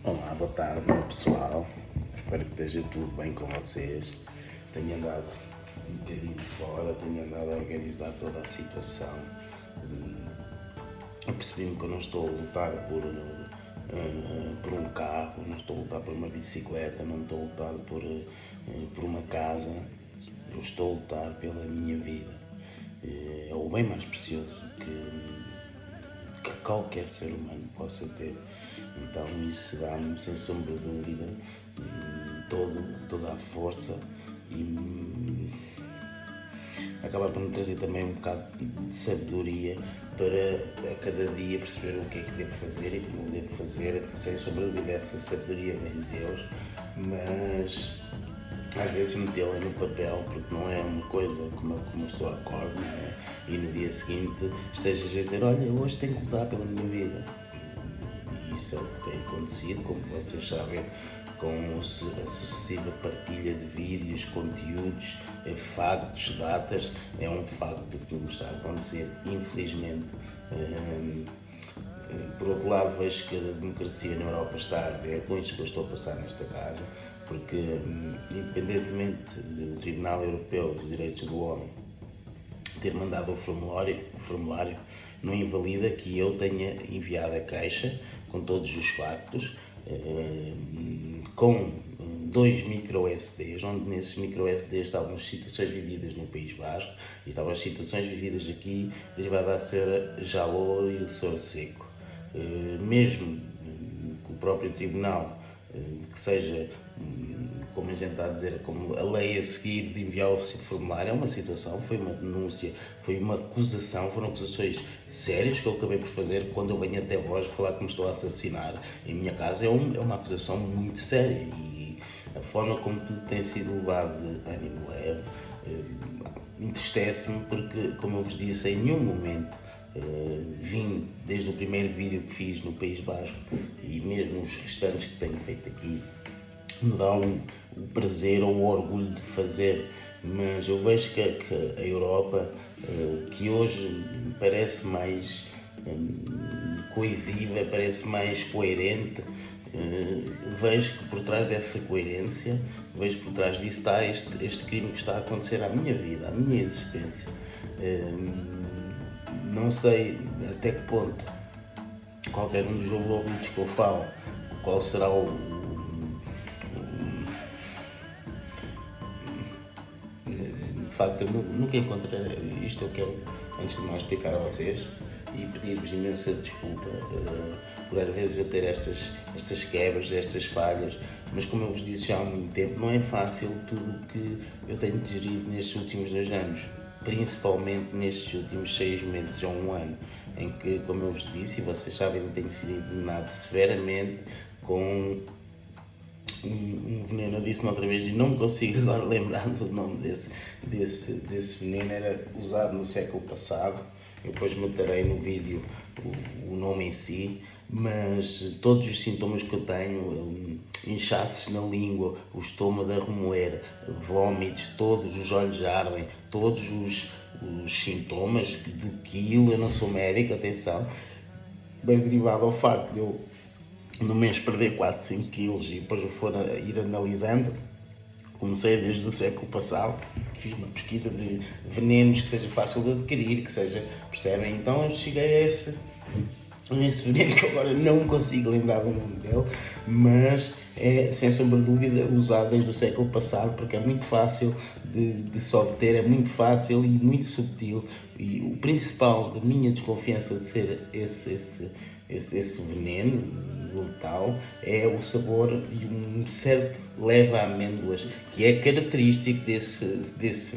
Olá, boa tarde, meu pessoal. Espero que esteja tudo bem com vocês. Tenho andado um bocadinho fora, tenho andado a organizar toda a situação. Apercebi-me que eu não estou a lutar por um carro, não estou a lutar por uma bicicleta, não estou a lutar por uma casa. Eu estou a lutar pela minha vida. É o bem mais precioso que qualquer ser humano possa ter. Então isso dá-me, sem sombra de dúvida, toda a força e acaba por me trazer também um bocado de sabedoria para a cada dia perceber o que é que devo fazer e como devo fazer. Sem sombra de dúvida, essa sabedoria vem de Deus, mas às vezes metê-la no papel, porque não é uma coisa como uma pessoa acorda, não é? E no dia seguinte estejas a dizer: olha, hoje tenho que lutar pela minha vida. E isso é o que tem acontecido, como vocês sabem, com a sucessiva partilha de vídeos, conteúdos, factos, datas. É um facto que me está a acontecer, infelizmente. Por outro lado, vejo que a democracia na Europa está a arder com isto que eu estou a passar nesta casa, porque, independentemente do Tribunal Europeu de Direitos do Homem ter mandado o formulário não invalida que eu tenha enviado a caixa com todos os factos, com 2 micro SDs, onde nesses micro SDs estavam as situações vividas no País Basco e estavam as situações vividas aqui derivadas à Senhora Jaló e o Sr. Seco. Mesmo que o próprio Tribunal, que seja, como a gente está a dizer, como a lei a seguir de enviar o formulário, é uma situação, foi uma denúncia, foi uma acusação, foram acusações sérias que eu acabei por fazer quando eu venho até vós falar que me estou a assassinar em minha casa. É uma acusação muito séria e a forma como tudo tem sido levado de ânimo leve entristece-me, porque, como eu vos disse, em nenhum momento vim, desde o primeiro vídeo que fiz no País Basco e mesmo os restantes que tenho feito aqui, me dá o prazer ou o orgulho de fazer, mas eu vejo que a Europa, que hoje parece mais coesiva, parece mais coerente, vejo que por trás dessa coerência, vejo por trás disso está este crime que está a acontecer à minha vida, à minha existência. Não sei até que ponto qualquer um dos ouvintes que eu falo, qual será de facto, eu nunca encontrei isto. Eu quero, antes de mais, explicar a vocês e pedir-vos imensa desculpa por às vezes eu ter estas quebras, estas falhas, mas como eu vos disse já há muito tempo, não é fácil tudo o que eu tenho digerido nestes últimos 2 anos, principalmente nestes últimos 6 meses ou 1 ano, em que, como eu vos disse, e vocês sabem, eu tenho sido envenenado severamente com um veneno. Eu disse outra vez e não me consigo agora lembrar do nome desse veneno. Era usado no século passado. Eu depois meterei no vídeo o nome em si, mas todos os sintomas que eu tenho, inchaços na língua, o estômago a remoer, vômitos, todos os olhos ardem, todos os sintomas de quilo. Eu não sou médico, atenção, bem derivado ao facto de eu no mês perder 4, 5 quilos e depois eu for a ir analisando. Comecei desde o século passado, fiz uma pesquisa de venenos que seja fácil de adquirir, que seja, percebem? Então eu cheguei a esse veneno que agora não consigo lembrar do nome dele, mas é, sem sombra de dúvida, usado desde o século passado, porque é muito fácil de se obter, é muito fácil e muito subtil, e o principal da minha desconfiança de ser esse veneno letal é o sabor e um certo leve a amêndoas, que é característico desse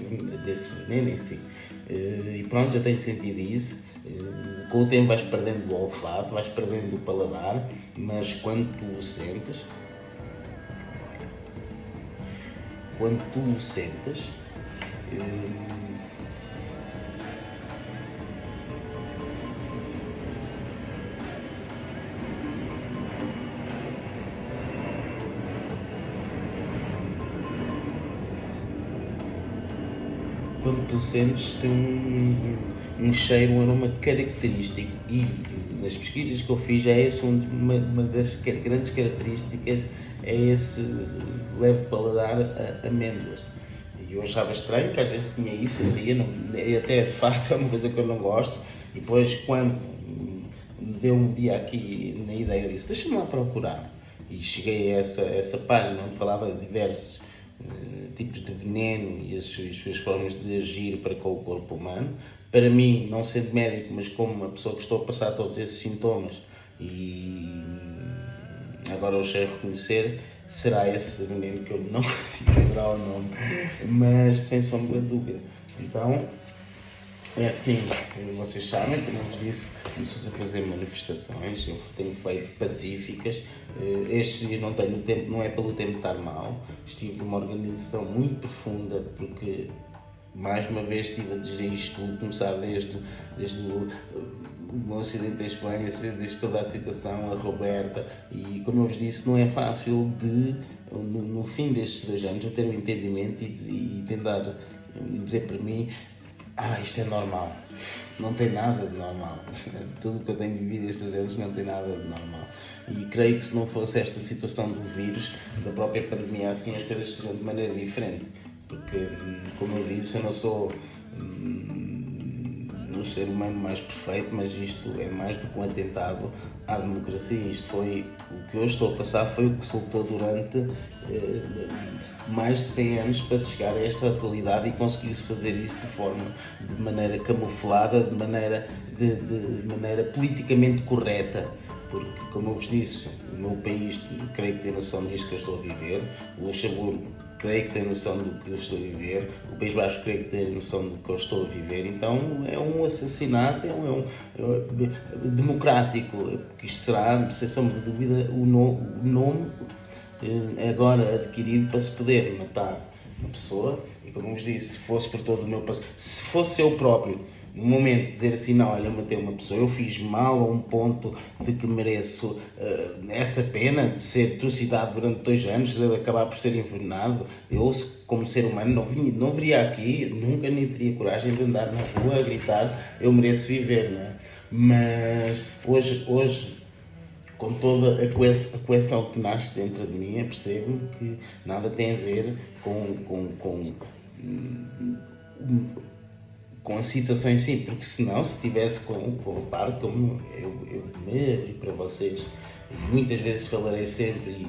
veneno em si. E pronto, eu tenho sentido isso. Com o tempo vais perdendo o olfato, vais perdendo o paladar, mas quando tu o sentes, tem um cheiro, um aroma característico, e nas pesquisas que eu fiz é esse uma das grandes características, é esse leve paladar a amêndoas. E eu achava estranho, que às vezes tinha isso, e até de facto é uma coisa que eu não gosto, e depois quando me deu um dia aqui na ideia, eu disse, deixa-me lá procurar, e cheguei a essa página onde falava de diversos tipos de veneno e as suas formas de agir para com o corpo humano. Para mim, não sendo médico, mas como uma pessoa que estou a passar todos esses sintomas, e agora eu sei reconhecer, será esse veneno que eu não consigo lembrar o nome, mas sem sombra de dúvida. Então, é assim, vocês sabem, como eu vos disse, começou-se a fazer manifestações, eu tenho feito pacíficas. Estes dias não tenho tempo, não é pelo tempo de estar mal, estive numa organização muito profunda, porque mais uma vez estive a digerir isto tudo, começar desde o meu acidente em Espanha, desde toda a situação, a Roberta, e como eu vos disse, não é fácil no fim destes 2 anos, eu ter um entendimento e tentar dizer para mim, isto é normal. Não tem nada de normal. Tudo o que eu tenho vivido estes anos não tem nada de normal. E creio que se não fosse esta situação do vírus, da própria pandemia, assim as coisas seriam de maneira diferente. Porque, como eu disse, eu não sou um ser humano mais perfeito, mas isto é mais do que um atentado à democracia. Isto foi, o que hoje estou a passar foi o que se lutou durante mais de 100 anos para se chegar a esta atualidade, e conseguiu-se fazer isso de maneira camuflada, de maneira politicamente correta. Porque, como eu vos disse, o meu país, creio que tem noção disto que eu estou a viver, o Luxemburgo, creio que tem noção do que eu estou a viver, o País Basco, creio que tem noção do que eu estou a viver. Então é um assassinato, democrático, porque isto será, sem sombra de dúvida, o nome agora adquirido para se poder matar uma pessoa. E como eu vos disse, se fosse por todo o meu passado, se fosse eu próprio, no momento de dizer assim, não, olha, eu matei uma pessoa, eu fiz mal a um ponto de que mereço essa pena de ser trucidado durante 2 anos, de acabar por ser envenenado, eu, como ser humano, não viria aqui, nunca nem teria coragem de andar na rua a gritar, eu mereço viver, não é? Mas hoje com toda a coleção que nasce dentro de mim, eu percebo que nada tem a ver com a situação em si, porque senão, se estivesse com a parte, como eu me abri para vocês, muitas vezes falarei sempre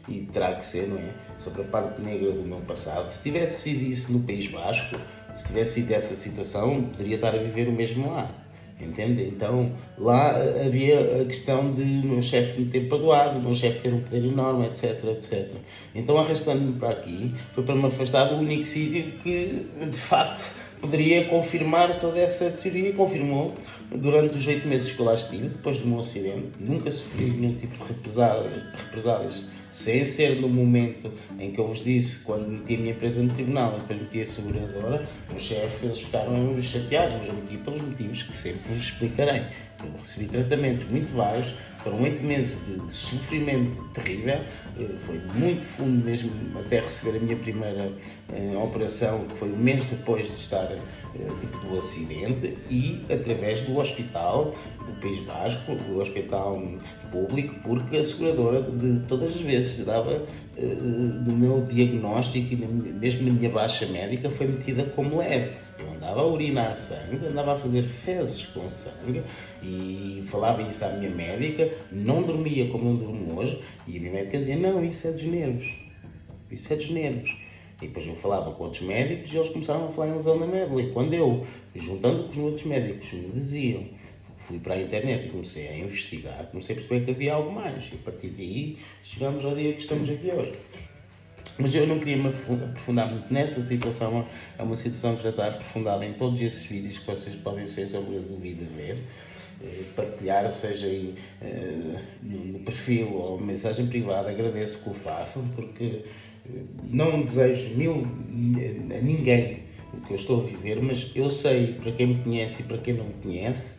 e terá que ser, não é? Sobre a parte negra do meu passado. Se tivesse sido isso no País Basco, se tivesse sido essa situação, poderia estar a viver o mesmo lá. Entende? Então lá havia a questão de o meu chefe me ter perdoado, o meu chefe ter um poder enorme, etc, etc. Então, arrastando-me para aqui, foi para me afastar do único sítio que de facto poderia confirmar toda essa teoria. Confirmou durante os 8 meses que eu lá estive, depois do meu acidente. Nunca sofri nenhum tipo de represálias, sem ser no momento em que eu vos disse, quando meti a minha empresa no tribunal e depois meti a seguradora, o chefe, eles ficaram chateados, mas eu meti pelos motivos que sempre vos explicarei. Eu recebi tratamentos muito vários, foram 8 meses de sofrimento terrível, foi muito fundo mesmo até receber a minha primeira operação, que foi um mês depois de estar do acidente, e através do hospital do País Basco, do hospital público, porque a seguradora de todas as vezes dava no meu diagnóstico e mesmo na minha baixa médica foi metida como leve. Eu andava a urinar sangue, andava a fazer fezes com sangue e falava isso à minha médica, não dormia como não durmo hoje, e a minha médica dizia, não, isso é dos nervos, isso é dos nervos. E depois eu falava com outros médicos e eles começaram a falar em lesão na médula, e quando eu, juntando com os outros médicos, me diziam, fui para a internet e comecei a investigar, comecei a perceber que havia algo mais, e a partir daí chegamos ao dia que estamos aqui hoje. Mas eu não queria me aprofundar muito nessa situação, é uma situação que já está aprofundada em todos esses vídeos que vocês podem, sem sombra de dúvida, ver, partilhar, seja no perfil ou mensagem privada. Agradeço que o façam, porque não desejo a ninguém que eu estou a viver, mas eu sei, para quem me conhece e para quem não me conhece,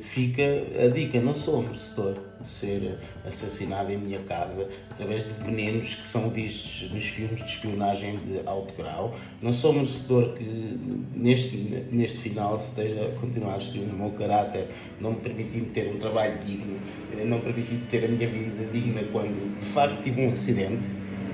fica a dica: não sou merecedor de ser assassinado em minha casa através de venenos que são vistos nos filmes de espionagem de alto grau. Não sou merecedor que neste final se esteja a continuar a destruir o meu caráter, não me permitindo ter um trabalho digno, não me permitindo ter a minha vida digna, quando de facto tive um acidente,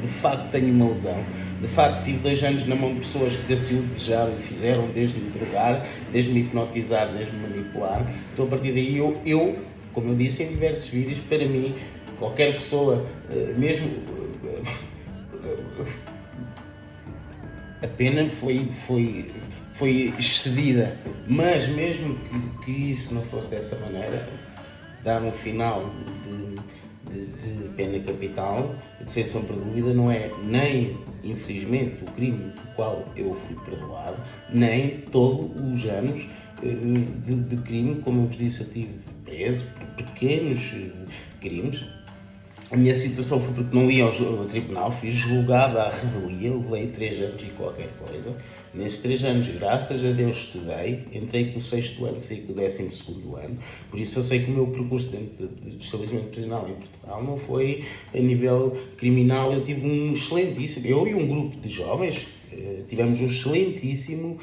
de facto tenho uma lesão, de facto tive 2 anos na mão de pessoas que assim o desejaram e fizeram, desde me drogar, desde me hipnotizar, desde me manipular. Então a partir daí eu, como eu disse em diversos vídeos, para mim, qualquer pessoa, mesmo a pena foi excedida, mas mesmo que isso não fosse dessa maneira, dar um final de pena capital, sem sombra de dúvida, não é nem, infelizmente, o crime do qual eu fui perdoado, nem todos os anos de crime. Como eu vos disse, eu estive preso por pequenos crimes. A minha situação foi porque não ia ao tribunal, fui julgado à revelia, levei 3 anos e qualquer coisa. Nesses 3 anos, graças a Deus, estudei, entrei com o 6º ano, saí com o 12º ano, por isso eu sei que o meu percurso dentro do estabelecimento prisional em Portugal não foi a nível criminal. Eu tive um excelentíssimo, eu e um grupo de jovens, tivemos um excelentíssimo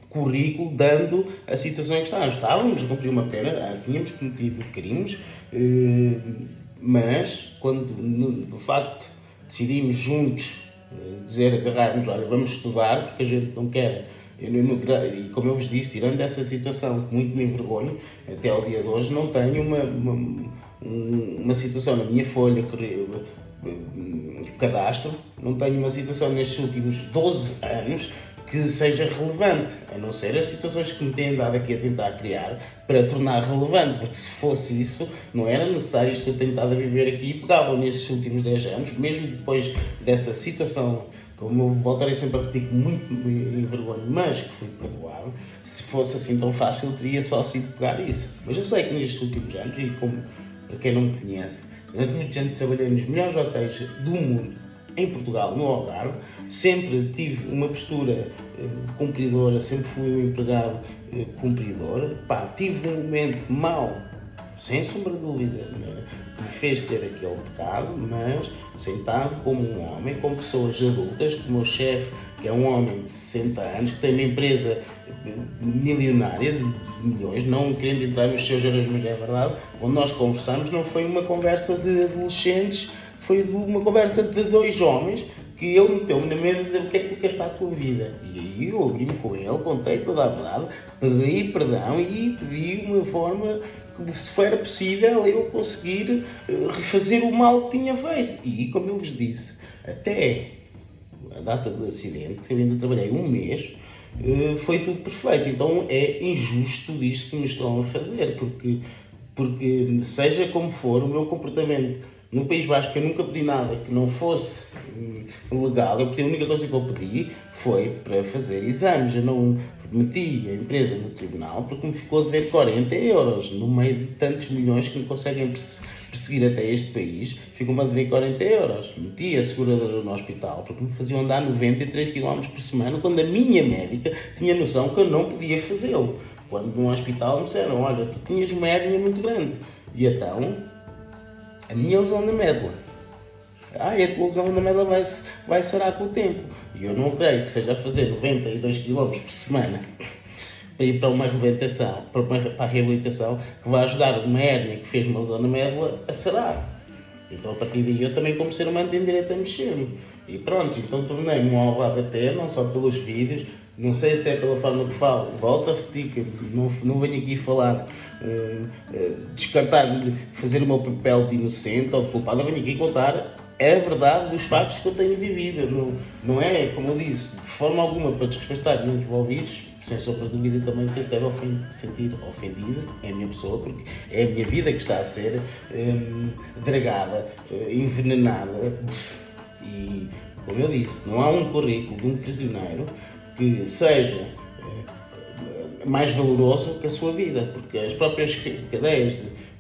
currículo, dando a situação em que estávamos a cumprir uma pena, tínhamos cometido crimes, mas quando de facto decidimos juntos agarrarmos, olha, vamos estudar, porque a gente não quer, e como eu vos disse, tirando essa situação que muito me envergonho, até ao dia de hoje não tenho uma situação na minha folha cadastro, não tenho uma situação nestes últimos 12 anos que seja relevante, a não ser as situações que me têm dado aqui a tentar criar para tornar relevante, porque se fosse isso, não era necessário isto que eu tenho estado a viver aqui, e pegava nestes últimos 10 anos, mesmo depois dessa situação, como eu voltarei sempre a repetir, que muito me envergonho, mas que fui perdoado. Se fosse assim tão fácil, teria só sido pegar isso. Mas eu sei que nestes últimos anos, e como para quem não me conhece, durante muitos anos trabalhei nos melhores hotéis do mundo, em Portugal, no Algarve, sempre tive uma postura cumpridora, sempre fui um empregado cumpridor. Tive um momento mau, sem sombra de dúvida, que me fez ter aquele pecado, mas sentado como um homem, com pessoas adultas, com o meu chefe, que é um homem de 60 anos, que tem uma empresa milionária de milhões, não querendo entrar nos seus euros, mas é verdade, onde nós conversamos, não foi uma conversa de adolescentes, foi uma conversa de 2 homens, que ele meteu-me na mesa e dizer: o que é que tu queres para a tua vida? E aí eu abri-me com ele, contei toda a verdade, pedi perdão e pedi uma forma que, se for possível, eu conseguir refazer o mal que tinha feito. E, como eu vos disse, até a data do acidente, eu ainda trabalhei 1 mês, foi tudo perfeito. Então é injusto isto que me estão a fazer, porque seja como for, o meu comportamento no País Basco, eu nunca pedi nada que não fosse legal. A única coisa que eu pedi foi para fazer exames. Eu não meti a empresa no tribunal porque me ficou a dever 40 euros no meio de tantos milhões que me conseguem perseguir até este país. Ficou-me a dever 40 euros. Meti a seguradora no hospital porque me faziam andar 93 km por semana, quando a minha médica tinha noção que eu não podia fazê-lo. Quando no hospital me disseram: olha, tu tinhas uma hérnia muito grande. E então, a minha lesão na médula. A tua lesão na médula vai sarar com o tempo. E eu não creio que seja a fazer 92 km por semana para ir para uma reabilitação, para a reabilitação, que vai ajudar uma hérnia que fez uma lesão na médula a sarar. Então, a partir daí, eu também, como ser humano, tenho direito a mexer-me. E pronto, então tornei-me um alvo a bater, não só pelos vídeos, não sei se é pela forma que falo, volto a repetir, que não venho aqui falar, descartar, fazer o meu papel de inocente ou de culpado, eu venho aqui contar a verdade dos factos que eu tenho vivido. Não é, como eu disse, de forma alguma para desrespeitar nenhum dos envolvidos, sem sombra de dúvida também que se deve sentir ofendido, é a minha pessoa, porque é a minha vida que está a ser dragada, envenenada. E, como eu disse, não há um currículo de um prisioneiro que seja mais valoroso que a sua vida, porque as próprias cadeias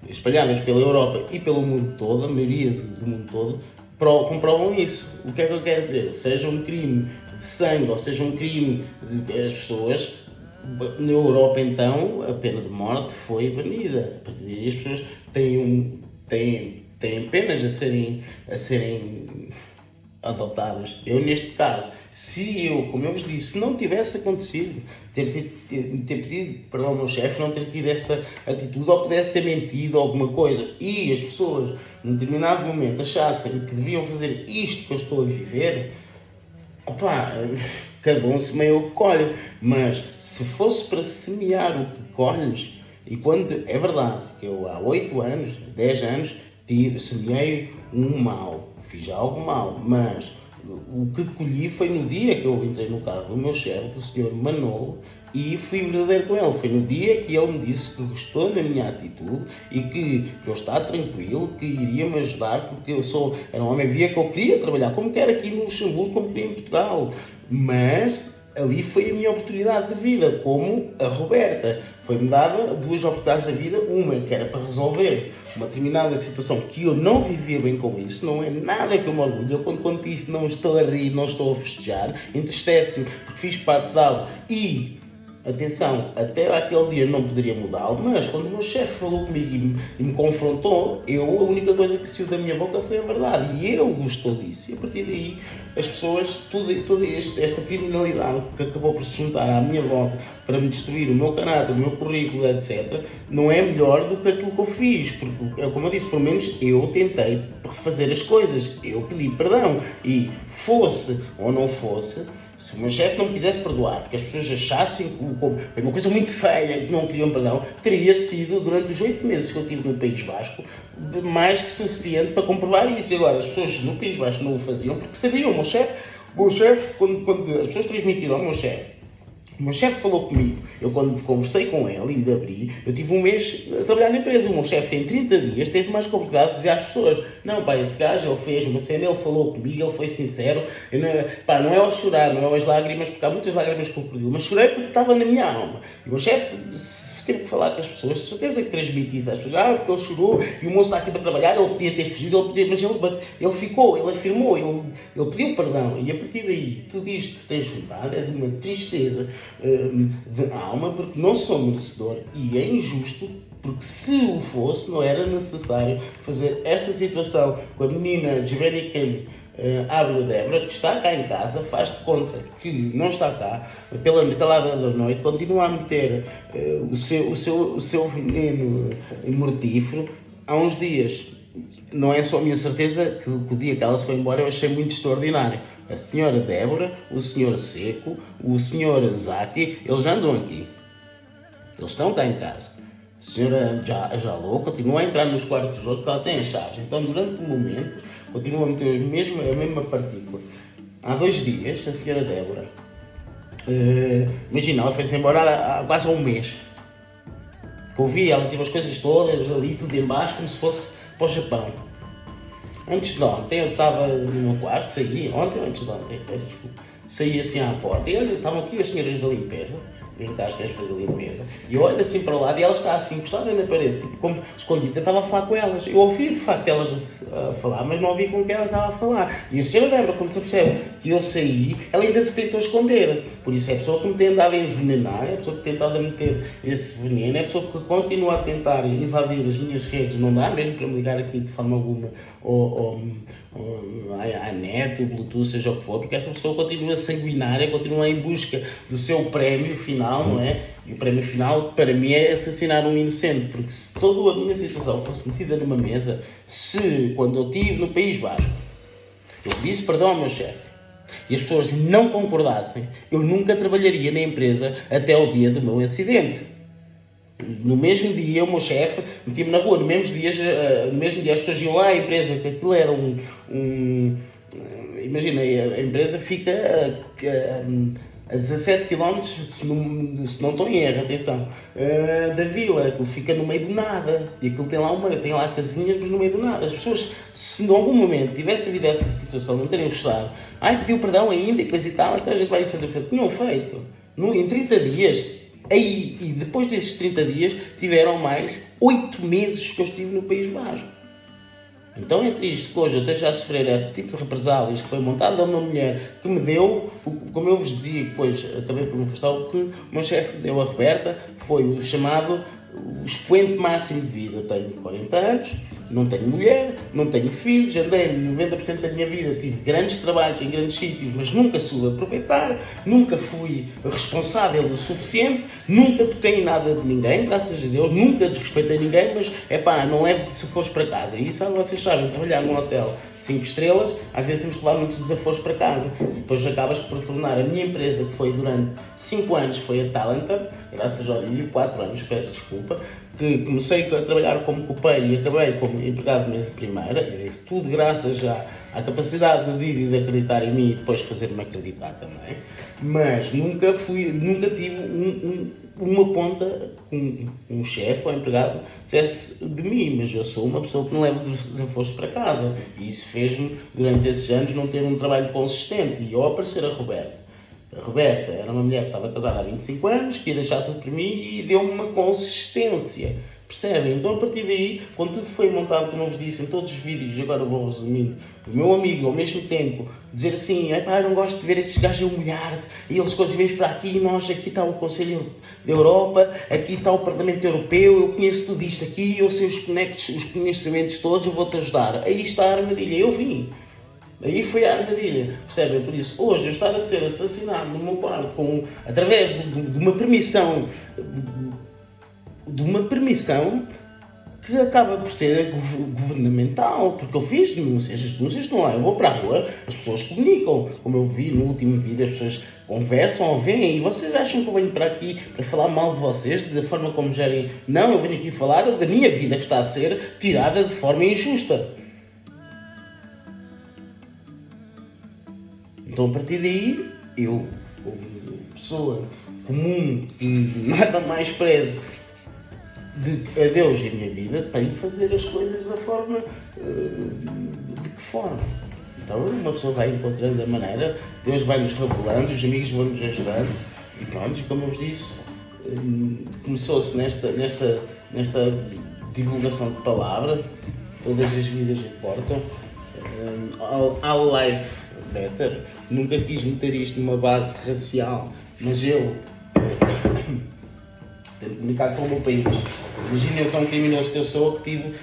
espalhadas pela Europa e pelo mundo todo, a maioria do mundo todo, comprovam isso. O que é que eu quero dizer? Seja um crime de sangue ou seja um crime de as pessoas, na Europa então a pena de morte foi banida. A partir daí as pessoas têm penas a serem adotadas. Eu, neste caso, se eu, como eu vos disse, se não tivesse acontecido, ter pedido perdão ao meu chefe, não ter tido essa atitude, ou pudesse ter mentido alguma coisa, e as pessoas, num determinado momento, achassem que deviam fazer isto que eu estou a viver, opá, cada um semeia o que colhe. Mas se fosse para semear o que colhes, e quando é verdade que eu há 8 anos, 10 anos, semeei um mal, fiz algo mal, mas o que colhi foi no dia que eu entrei no carro do meu chefe, do Sr. Manolo, e fui verdadeiro com ele. Foi no dia que ele me disse que gostou da minha atitude e que eu estava tranquilo, que iria me ajudar, porque era um homem, via que eu queria trabalhar, como quer aqui no Luxemburgo, como queria em Portugal. Mas ali foi a minha oportunidade de vida, como a Roberta. Foi-me dada 2 oportunidades da vida, uma que era para resolver uma determinada situação que eu não vivia bem com isso, não é nada que eu me orgulho. Eu quando conto isto não estou a rir, não estou a festejar, entristece-me porque fiz parte de algo e, atenção, até aquele dia não poderia mudá-lo, mas quando o meu chefe falou comigo e me confrontou, a única coisa que saiu da minha boca foi a verdade. E ele gostou disso. E a partir daí, as pessoas, toda esta criminalidade que acabou por se juntar à minha volta para me destruir o meu caráter, o meu currículo, etc., não é melhor do que aquilo que eu fiz. Porque, como eu disse, pelo menos eu tentei refazer as coisas. Eu pedi perdão. E fosse ou não fosse, se o meu chefe não me quisesse perdoar, porque as pessoas achassem que foi uma coisa muito feia e que não queriam perdão, teria sido, durante os 8 meses que eu estive no País Basco, mais que suficiente para comprovar isso. E agora, as pessoas no País Basco não o faziam porque sabiam. O meu chefe, quando as pessoas transmitiram ao meu chefe, o meu chefe falou comigo, eu quando conversei com ele e abri, eu tive um mês a trabalhar na empresa. O meu chefe em 30 dias teve mais complicado de dizer às pessoas: não pá, esse gajo, ele fez uma cena, ele falou comigo, ele foi sincero, não é ao chorar, não é às lágrimas, porque há muitas lágrimas que eu perdi, mas chorei porque estava na minha alma. E o meu chefe teve que falar com as pessoas, certeza que transmite isso às pessoas, porque ele chorou e o moço está aqui para trabalhar, ele podia ter fugido, mas ele ficou, ele afirmou, ele pediu perdão. E a partir daí, tudo isto que tem juntado é de uma tristeza de alma, porque não sou merecedor e é injusto, porque se o fosse, não era necessário fazer esta situação com a menina Jeberiken Ábila Débora, que está cá em casa, faz de conta que não está cá, pela calada da noite, continua a meter o seu veneno mortífero há uns dias. Não é só a minha certeza que o dia que ela se foi embora eu achei muito extraordinário. A senhora Débora, o senhor Seco, o senhor Zaki, eles andam aqui. Eles estão cá em casa. A senhora Jalou continua a entrar nos quartos dos outros porque ela tem as chaves. Então, durante o momento, continua a meter a mesma partícula. Há 2 dias, a senhora Débora, imagina, ela foi-se embora há quase um mês. Eu vi, ela teve as coisas todas ali, tudo em baixo, como se fosse para o Japão. Antes de ontem, eu estava no meu quarto, saí, ontem ou antes de ontem, peço desculpa, saí assim à porta e olha, estavam aqui as senhoras da limpeza, vim cá as senhoras fazer limpeza, e eu olho assim para o lado e ela está assim encostada na parede, tipo como escondida, eu estava a falar com elas. Eu ouvi de facto elas a falar, mas não ouvi com quem elas estavam a falar. E a senhora Débora, quando se percebe que eu saí, ela ainda se tentou esconder. Por isso é a pessoa que me tem andado a envenenar, é a pessoa que tem tentado a meter esse veneno, é a pessoa que continua a tentar invadir as minhas redes. Não dá mesmo para me ligar aqui de forma alguma à net, o Bluetooth, seja o que for, porque essa pessoa continua sanguinária, continua em busca do seu prémio final, não é? E o prémio final, para mim, é assassinar um inocente, porque se toda a minha situação fosse metida numa mesa, se, quando eu estive no País Basco, eu disse perdão ao meu chefe, e as pessoas não concordassem, eu nunca trabalharia na empresa até o dia do meu acidente. No mesmo dia, o meu chefe metia-me na rua. No mesmo dia as pessoas iam lá à empresa, que aquilo era imagina, a empresa fica a 17 km, se não estou em erro, atenção, da vila. Aquilo fica no meio do nada. E aquilo tem lá casinhas, mas no meio do nada. As pessoas, se em algum momento tivesse havido essa situação, não teriam gostado, pediu perdão ainda e coisa e tal, então a gente vai lhe fazer feito. Tinham feito. Em 30 dias. E depois desses 30 dias, tiveram mais 8 meses que eu estive no País Basco. Então é triste que hoje eu esteja a sofrer esse tipo de represálias que foi montada a uma mulher que me deu, como eu vos dizia, e depois acabei por me afastar, o que o meu chefe deu a Roberta foi o chamado o expoente máximo de vida. Eu tenho 40 anos, não tenho mulher, não tenho filhos, andei 90% da minha vida, tive grandes trabalhos em grandes sítios, mas nunca soube aproveitar, nunca fui responsável o suficiente, nunca toquei em nada de ninguém, graças a Deus, nunca desrespeitei ninguém, mas não levo se fores para casa. E isso vocês sabem, trabalhar num hotel 5 estrelas, às vezes temos que levar muitos desaforos para casa. E depois acabas por tornar a minha empresa, que foi durante 5 anos, foi a Talented, graças ao dia, 4 anos, peço desculpa, que comecei a trabalhar como copeiro e acabei como empregado de mesa de primeira, isso tudo graças à capacidade de vir e de acreditar em mim e depois fazer-me acreditar também, mas nunca tive uma ponta, um chefe ou empregado dissesse de mim, mas eu sou uma pessoa que não leva desaforos para casa e isso fez-me, durante esses anos, não ter um trabalho consistente. E ao aparecer a Roberta era uma mulher que estava casada há 25 anos, que ia deixar tudo para mim e deu-me uma consistência. Percebem? Então a partir daí, quando tudo foi montado, como eu vos disse, em todos os vídeos, agora vou resumindo, o meu amigo ao mesmo tempo dizer assim, eu não gosto de ver esses gajos a humilhar-te, e eles coisas vêm para aqui, nós aqui está o Conselho da Europa, aqui está o Parlamento Europeu, eu conheço tudo isto aqui, eu sei os conhecimentos todos, eu vou-te ajudar. Aí está a armadilha, eu vim. Aí foi a armadilha, percebem? Por isso, hoje eu estar a ser assassinado no meu quarto através de uma permissão que acaba por ser governamental, porque eu fiz denúncias estão lá, eu vou para a rua, as pessoas comunicam, como eu vi no último vídeo, as pessoas conversam ou vêm, e vocês acham que eu venho para aqui para falar mal de vocês, da forma como gerem? Não, eu venho aqui falar da minha vida que está a ser tirada de forma injusta. Então a partir daí, eu, como pessoa comum, que nada mais prezo a Deus e a minha vida, tenho que fazer as coisas da forma, de que forma? Então uma pessoa vai encontrando a maneira, Deus vai nos revelando, os amigos vão nos ajudando, e pronto, como eu vos disse, começou-se nesta divulgação de palavra, todas as vidas importam, all life better, nunca quis meter isto numa base racial, mas eu tenho comunicado com o meu país. Imagina eu tão criminoso que eu sou, que tive,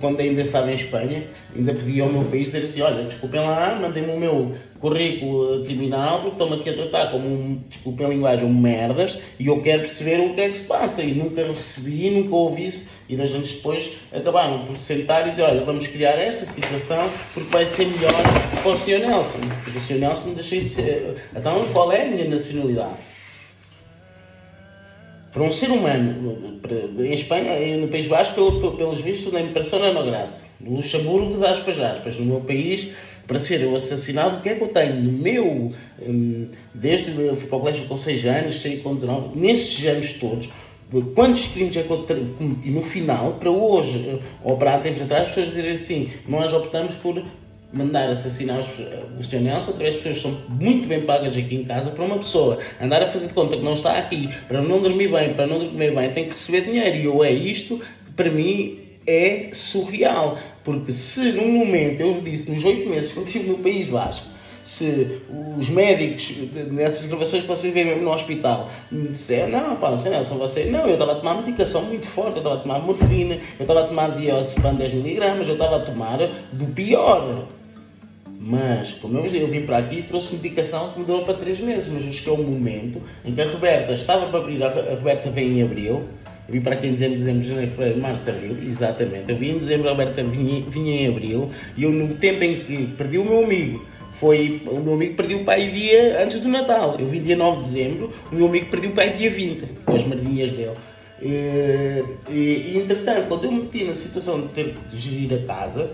quando ainda estava em Espanha, ainda pedi ao meu país dizer assim, olha, desculpem lá, mandem-me o meu currículo criminal, porque estão-me aqui a tratar como, desculpem a linguagem, merdas, e eu quero perceber o que é que se passa, e nunca recebi, nunca ouvi isso, e 2 anos depois acabaram por sentar e dizer, olha, vamos criar esta situação, porque vai ser melhor para o Sr. Nelson, porque o Sr. Nelson deixei de ser, então qual é a minha nacionalidade? Para um ser humano, em Espanha, no País Basco, pelos vistos, nem persona non grata. No Luxemburgo, dá aspas. No meu país, para ser eu assassinado, o que é que eu tenho? No meu, desde que eu fui para o colégio com 6 anos, saí com 19, nesses anos todos, quantos crimes é que eu cometi no final, para hoje, ou para há tempos atrás, as pessoas dizerem assim, nós optamos por mandar assassinar o Sr. Nelson, através de pessoas que são muito bem pagas aqui em casa, para uma pessoa andar a fazer de conta que não está aqui, para não dormir bem, para não comer bem, tem que receber dinheiro. E é isto que para mim é surreal, porque se num momento, eu disse, nos 8 meses que eu estive no País Basco, se os médicos, nessas gravações que vocês veem mesmo no hospital, me disseram, não, Sr. Nelson, você... Não, eu estava a tomar medicação muito forte, eu estava a tomar morfina, eu estava a tomar diazepam 10mg, eu estava a tomar do pior. Mas, como eu vim para aqui e trouxe medicação que me durou para 3 meses, mas cheguei a um momento em que a Roberta estava para abrir, a Roberta vem em Abril, eu vim para aqui em dezembro, janeiro, fevereiro, março, abril, exatamente, eu vim em dezembro, a Roberta vinha em Abril, e eu no tempo em que perdi o meu amigo, o meu amigo perdeu o pai dia antes do Natal, eu vim dia 9 de dezembro, o meu amigo perdeu o pai dia 20, com as merdinhas dele. E entretanto, quando eu me meti na situação de ter que gerir a casa,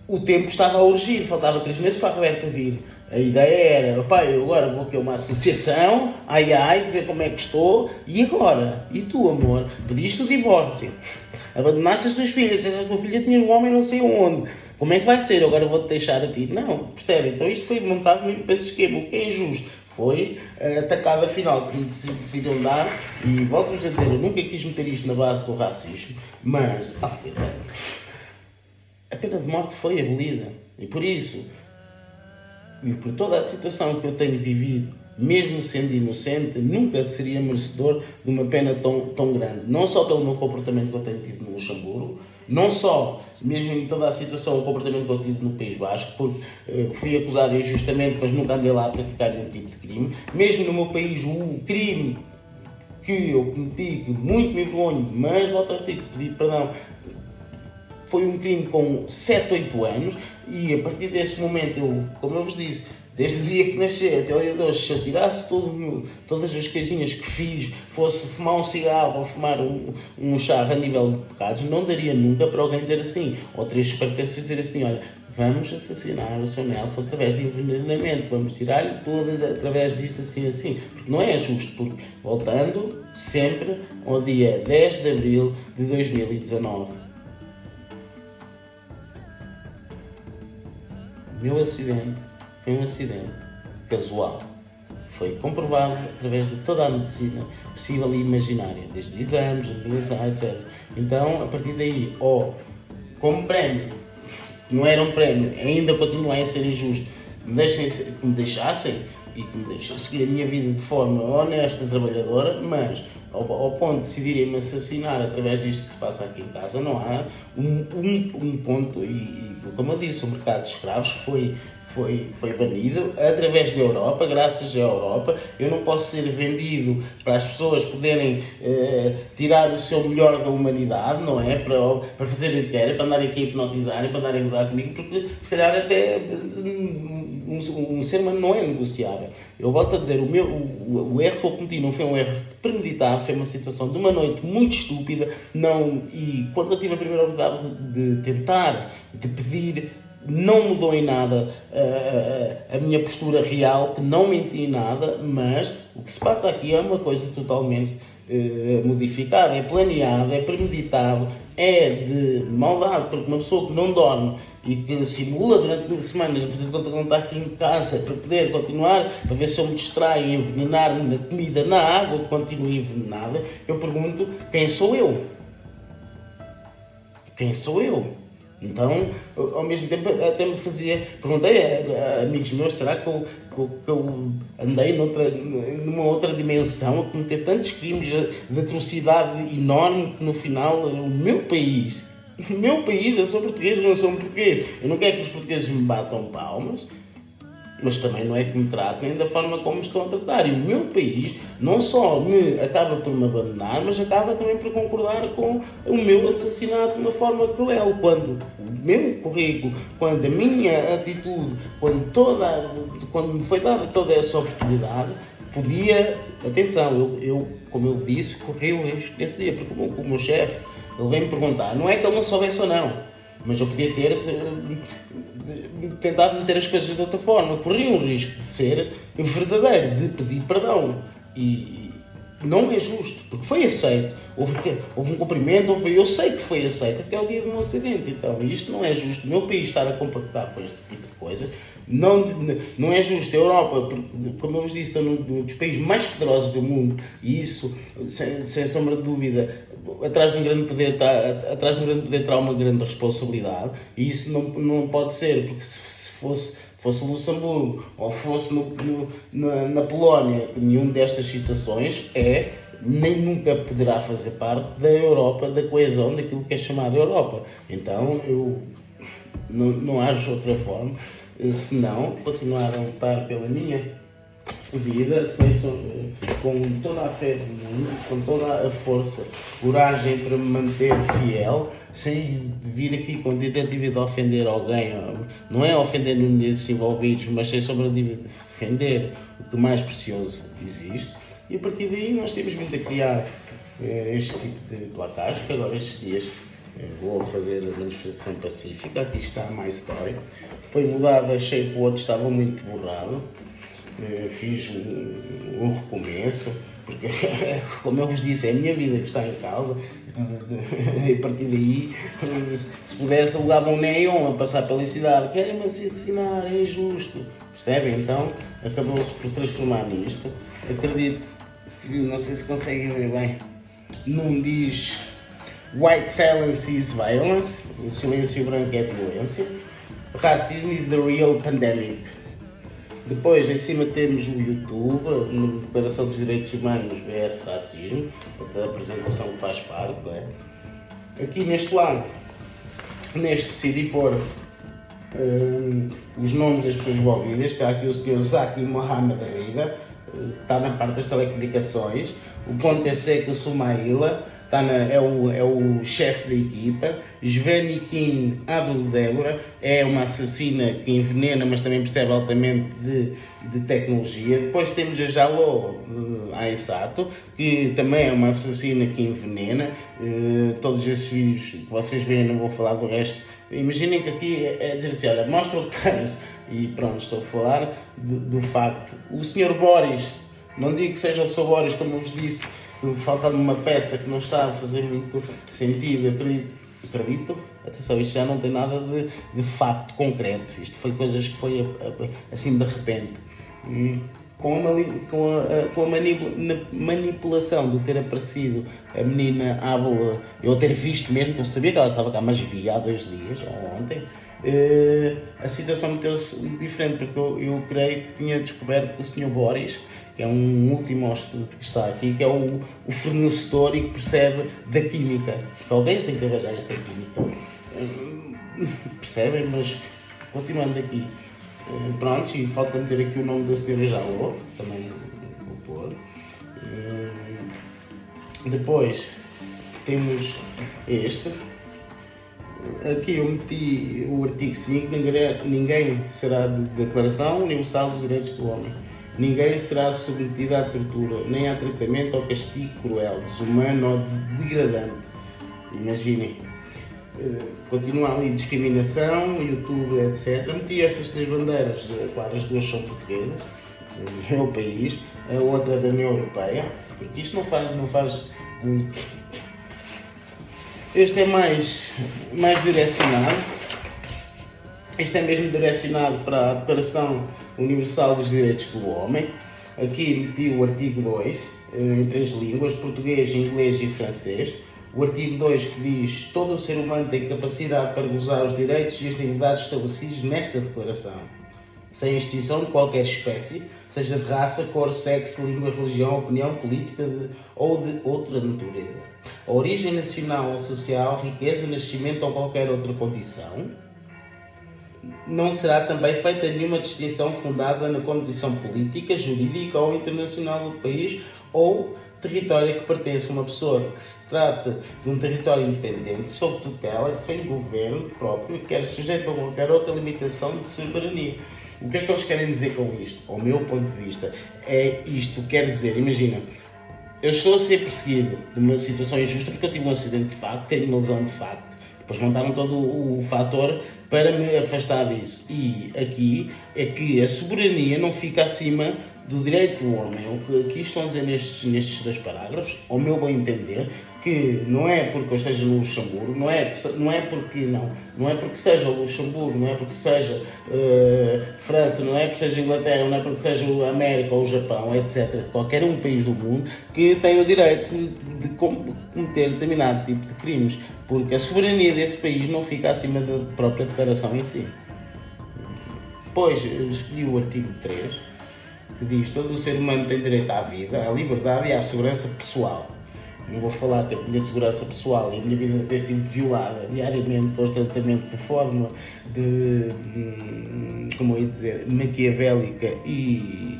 o tempo estava a urgir, faltava 3 meses para a Roberta vir. A ideia era, pai, eu agora vou ter uma associação, dizer como é que estou, e agora? E tu, amor, pediste o divórcio, abandonaste as tuas filhas, se a tua filha tinhas um homem não sei onde, como é que vai ser? Agora vou-te deixar a ti? Não, percebe? Então isto foi montado mesmo para esse esquema, o que é injusto. Foi a tacada final que me decidiram dar, e volto-vos a dizer, eu nunca quis meter isto na base do racismo, mas... a pena de morte foi abolida. E por isso, e por toda a situação que eu tenho vivido, mesmo sendo inocente, nunca seria merecedor de uma pena tão grande. Não só pelo meu comportamento que eu tenho tido no Luxemburgo, não só, mesmo em toda a situação, o comportamento que eu tive no País Basco, porque fui acusado injustamente, mas nunca andei lá a praticar nenhum tipo de crime. Mesmo no meu país, o crime que eu cometi, que muito me envergonho, mas volto a repetir, pedir perdão, foi um crime com 7, 8 anos, e a partir desse momento, como eu vos disse, desde o dia que nasci até o dia de hoje, se eu tirasse todas as coisinhas que fiz, fosse fumar um cigarro ou fumar um charro a nível de pecados, não daria nunca para alguém dizer assim, ou 3 espertências dizer assim, olha, vamos assassinar o Sr. Nelson através de envenenamento, vamos tirar-lhe tudo através disto assim, porque não é justo, porque voltando sempre ao dia 10 de abril de 2019. O meu acidente foi um acidente casual. Foi comprovado através de toda a medicina possível e imaginária, desde exames, etc. Então, a partir daí, como prémio, não era um prémio, ainda continua a ser injusto, que me deixassem e que me deixassem seguir a minha vida de forma honesta, trabalhadora, mas ao ponto de decidirem-me assassinar através disto que se passa aqui em casa, não há um ponto, e como eu disse, o mercado de escravos foi banido através da Europa, graças à Europa. Eu não posso ser vendido para as pessoas poderem tirar o seu melhor da humanidade, não é? Para fazerem o que querem, para andarem aqui a hipnotizarem, para andarem a gozar comigo, porque se calhar até um ser humano não é negociável. Eu volto a dizer, o erro que eu cometi não foi um erro premeditado, foi uma situação de uma noite muito estúpida, e quando eu tive a primeira oportunidade de tentar, de pedir, não mudou em nada a minha postura real, que não menti em nada, mas o que se passa aqui é uma coisa totalmente modificada, é planeado, é premeditado, é de maldade, porque uma pessoa que não dorme e que simula durante semanas a fazer de conta que não está aqui em casa para poder continuar, para ver se eu me distraio e envenenar-me na comida, na água, que continue envenenada, eu pergunto, quem sou eu? Quem sou eu? Então, ao mesmo tempo, até me perguntei a amigos meus, será que eu andei numa outra dimensão a cometer tantos crimes de atrocidade enorme que no final o meu país, eu sou português, eu não sou um português, eu não quero que os portugueses me batam palmas, mas também não é que me tratem da forma como me estão a tratar. E o meu país não só acaba por me abandonar, mas acaba também por concordar com o meu assassinato de uma forma cruel. Quando o meu currículo, quando a minha atitude, quando me foi dada toda essa oportunidade, podia, atenção, eu como eu disse, corri o risco nesse dia, porque o meu chefe, ele veio-me perguntar, não é que ele não soubesse ou não, mas eu podia ter tentado meter as coisas de outra forma. Corri um risco de ser verdadeiro, de pedir perdão. E não é justo, porque foi aceito. Houve um cumprimento, eu sei que foi aceito até o dia do meu acidente. Então, isto não é justo. O meu país estar a compactar com este tipo de coisas não é justo. A Europa, como eu vos disse, está num dos países mais poderosos do mundo, e isso, sem sombra de dúvida, atrás de um grande poder está uma grande responsabilidade, e isso não pode ser, porque se fosse o Luxemburgo ou fosse na Polónia, nenhuma destas situações nem nunca poderá fazer parte da Europa, da coesão daquilo que é chamado Europa. Então eu não acho outra forma senão continuar a lutar pela minha vida, com toda a fé do mundo, com toda a força, coragem para me manter fiel, sem vir aqui com a tentativa de ofender alguém. Não é ofender nenhum desses envolvidos, mas sem sombra de defender o que mais precioso existe. E a partir daí nós temos vindo a criar este tipo de placares, que agora estes dias vou fazer a manifestação pacífica. Aqui está a My Story. Foi mudado, achei que o outro estava muito borrado. Fiz um recomeço, porque, como eu vos disse, é a minha vida que está em causa. E a partir daí, se pudesse, alugava um neon a passar pela cidade. Querem-me assassinar, é injusto. Percebem? Então, acabou-se por transformar nisto. Acredito que, não sei se conseguem ver bem, não diz White Silence is Violence. O silêncio branco é violência. Racism is the real pandemic. Depois, em cima temos o YouTube, na Declaração dos Direitos Humanos vs Racismo, a apresentação que faz parte, não é? Aqui neste lado, decidi pôr os nomes das pessoas envolvidas. Está aqui o Sr. Zaki Mohamed Arida, está na parte das telecomunicações. O ponto é que o Sumaila é o chefe da equipa. Svenikin Abdul Débora é uma assassina que envenena, mas também percebe altamente de tecnologia. Depois temos a Jaló Aissato, que também é uma assassina que envenena. Todos esses vídeos que vocês veem, não vou falar do resto. Imaginem que aqui é dizer assim, olha, mostra o que tens. E pronto, estou a falar do facto. O Sr. Boris, não digo que seja o Sr. Boris, como eu vos disse, falta-me uma peça que não está a fazer muito sentido, acredito, atenção, isto já não tem nada de facto concreto, isto foi coisas que foi assim de repente. Com a manipulação de ter aparecido a menina Abel, eu ter visto mesmo, que eu sabia que ela estava cá, mas vi há 2 dias, ou ontem, a situação meteu-se diferente, porque eu creio que tinha descoberto que o Sr. Boris, que é um último hóspede que está aqui, que é o fornecedor e que percebe da química. Alguém tem que arranjar esta química. Percebem? Mas, continuando aqui. Pronto, e falta meter aqui o nome da senhora Jaló, também vou pôr. Depois, temos este. Aqui eu meti o artigo 5, ninguém será de Declaração Universal dos Direitos do Homem. Ninguém será submetido à tortura, nem a tratamento ou castigo cruel, desumano ou degradante. Imaginem. Continua ali discriminação, YouTube, etc. Meti estas 3 bandeiras, claro, as 2 são portuguesas, é o país, a outra é da União Europeia, porque isto não faz muito. Este é mais direcionado. Isto é mesmo direcionado para a Declaração Universal dos Direitos do Homem. Aqui meti o artigo 2, em 3 línguas, português, inglês e francês. O artigo 2 que diz: todo o ser humano tem capacidade para gozar os direitos e as liberdades estabelecidos nesta Declaração, sem extinção de qualquer espécie, seja de raça, cor, sexo, língua, religião, opinião política ou de outra natureza. A origem nacional ou social, riqueza, nascimento ou qualquer outra condição. Não será também feita nenhuma distinção fundada na condição política, jurídica ou internacional do país ou território que pertence a uma pessoa, que se trata de um território independente, sob tutela, sem governo próprio, quer sujeito a qualquer outra limitação de soberania. O que é que eles querem dizer com isto? Ao meu ponto de vista, é isto, quer dizer, imagina, eu estou a ser perseguido de uma situação injusta porque eu tive um acidente de facto, tenho uma lesão de facto. Depois montaram todo o fator para me afastar disso. E aqui é que a soberania não fica acima do direito do homem. O que aqui estão a dizer nestes 2 parágrafos, ao meu bem entender, que não é porque eu esteja no Luxemburgo, não é porque seja o Luxemburgo, não é porque seja França, não é porque seja Inglaterra, não é porque seja a América ou o Japão, etc. Qualquer um país do mundo que tem o direito de cometer determinado tipo de crimes, porque a soberania desse país não fica acima da própria declaração em si. Depois escolhi o artigo 3, que diz: todo o ser humano tem direito à vida, à liberdade e à segurança pessoal. Não vou falar que a minha segurança pessoal e a minha vida tem sido violada diariamente, constantemente, de forma como eu ia dizer, maquiavélica e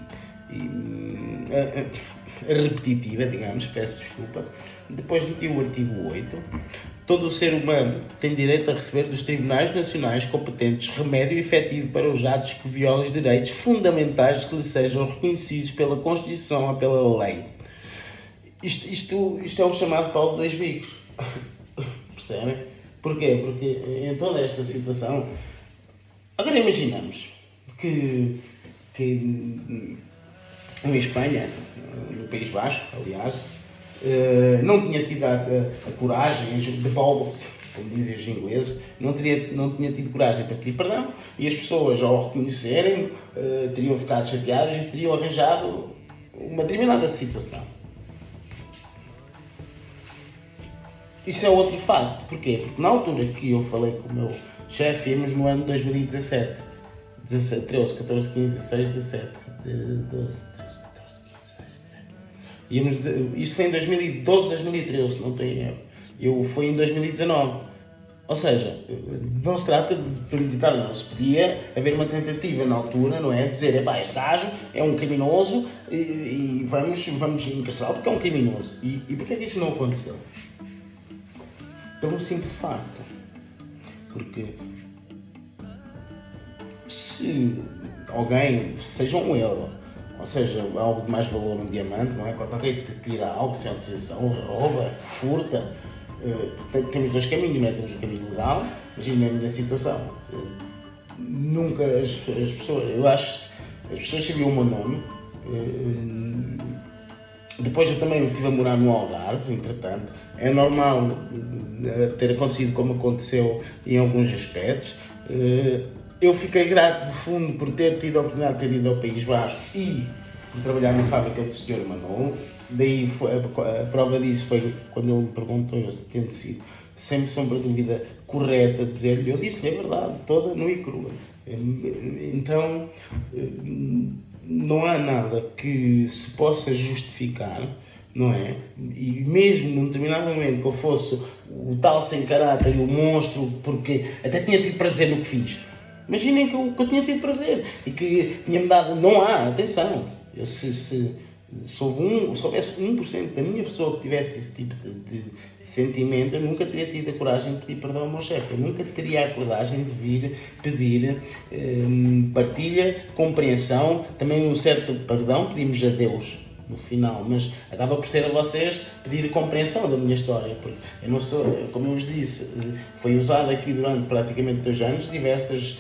repetitiva, digamos, peço desculpa. Depois meti o artigo 8. Todo o ser humano tem direito a receber dos tribunais nacionais competentes remédio efetivo para os atos que violam os direitos fundamentais que lhe sejam reconhecidos pela Constituição ou pela lei. Isto é o chamado pau de 2 bicos. Percebem? Porquê? Porque em toda esta situação, agora imaginamos que em Espanha, no País Basco, aliás, não tinha tido a coragem, de balls, como dizem os ingleses, não tinha tido coragem para pedir perdão, e as pessoas, ao reconhecerem, teriam ficado chateadas e teriam arranjado uma determinada situação. isso é outro facto. Porquê? Porque na altura que eu falei com o meu chefe, íamos no ano de 2017, 17, 13, 14, 15, 16, 17, 12, 13, 14, 15, 16, 17. Isto foi em 2012, 2013, se não estou em erro. Eu fui em 2019. Ou seja, não se trata de premeditar, não. Se podia haver uma tentativa na altura, não é? De dizer, este gajo é um criminoso e vamos encarcerá-lo porque é um criminoso. E porquê é que isso não aconteceu? Pelo simples facto. Porque se alguém, seja um euro, ou seja, algo de mais valor, um diamante, não é? Quando alguém te tira algo sem autorização, rouba, furta, temos dois caminhos, não é? Temos o caminho legal, imagina a minha situação. Nunca as pessoas, eu acho, as pessoas sabiam o meu nome. Depois eu também estive a morar no Algarve, entretanto. É normal ter acontecido como aconteceu em alguns aspectos. Eu fiquei grato, de fundo, por ter tido a oportunidade de ter ido ao País Basco e por trabalhar na fábrica do Sr. Manolo. Daí a prova disso foi quando ele me perguntou se tendo sido sem sombra de dúvida correta dizer-lhe, eu disse-lhe a verdade, toda nua e crua. Então, não há nada que se possa justificar, não é? E mesmo num determinado momento que eu fosse o tal sem caráter e o monstro, porque até tinha tido prazer no que fiz. Imaginem que eu tinha tido prazer e que tinha-me dado. Não há, atenção. Eu, se houvesse 1% da minha pessoa que tivesse esse tipo de sentimento, eu nunca teria tido a coragem de pedir perdão ao meu chefe. Eu nunca teria a coragem de vir pedir partilha, compreensão, também um certo perdão. Pedimos a Deus no final, mas acaba por ser a vocês pedir compreensão da minha história, porque eu não sou, como eu vos disse, foi usado aqui durante praticamente 2 anos diversas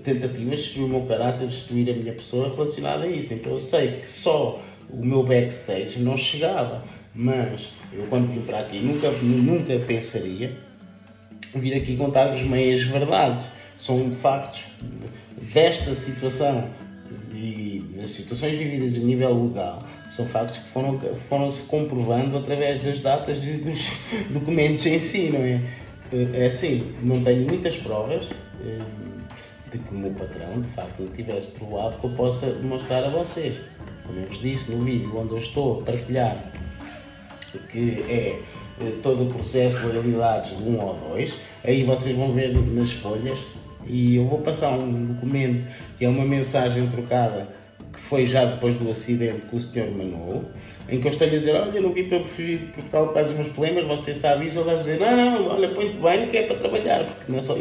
tentativas de destruir o meu caráter, de destruir a minha pessoa relacionada a isso. Então eu sei que só o meu backstage não chegava, mas eu quando vim para aqui nunca pensaria vir aqui contar-vos meias verdades. São factos desta situação e das situações vividas a nível legal, são factos que foram-se comprovando através das datas e dos documentos em si, não é? É assim, não tenho muitas provas de que o meu patrão, de facto, me tivesse provado que eu possa demonstrar a vocês. Como eu vos disse no vídeo onde eu estou a partilhar, que é todo o processo de legalidades de 1 ou 2, aí vocês vão ver nas folhas, e eu vou passar um documento que é uma mensagem trocada que foi já depois do acidente com o Sr. Manolo, em que eu estou a dizer, olha, não vim para fugir de Portugal por causa dos meus problemas, você sabe isso. Ele vai dizer, não, olha, põe-te bem que é para trabalhar, porque eu nessa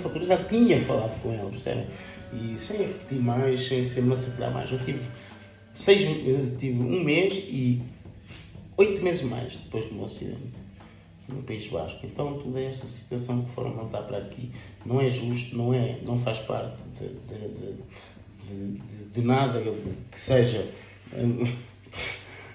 altura já tinha falado com ele, percebem? E sem repetir mais, sem ser massacrar mais, eu tive 1 mês e 8 meses mais depois do meu acidente no País Basco. Então toda esta situação que foram montar para aqui não é justo, não faz parte de nada que seja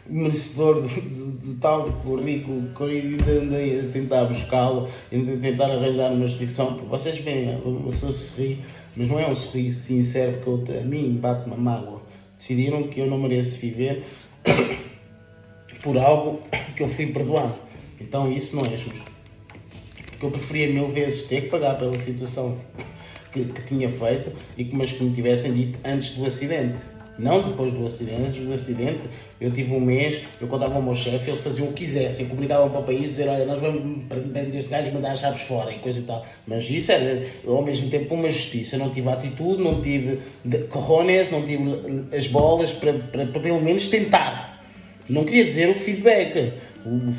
merecedor de tal currículo, que eu andei a tentar buscá-lo, a tentar arranjar uma justificação, porque vocês veem, a pessoa sorri, mas não é um sorriso sincero, porque a mim bate uma mágoa. Decidiram que eu não mereço viver por algo que eu fui perdoado. Então isso não é justo. Porque eu preferia 1000 vezes ter que pagar pela situação que tinha feito, mas que me tivessem dito antes do acidente. Não depois do acidente. Antes do acidente, eu tive 1 mês, eu contava ao meu chefe, eles faziam o que quisessem, comunicavam para o país, dizer, olha, nós vamos prender este gajo e mandar as chaves fora e coisa e tal. Mas isso era, ao mesmo tempo, uma justiça. Eu não tive a atitude, não tive cojones, não tive as bolas para pelo menos tentar. Não queria dizer o feedback.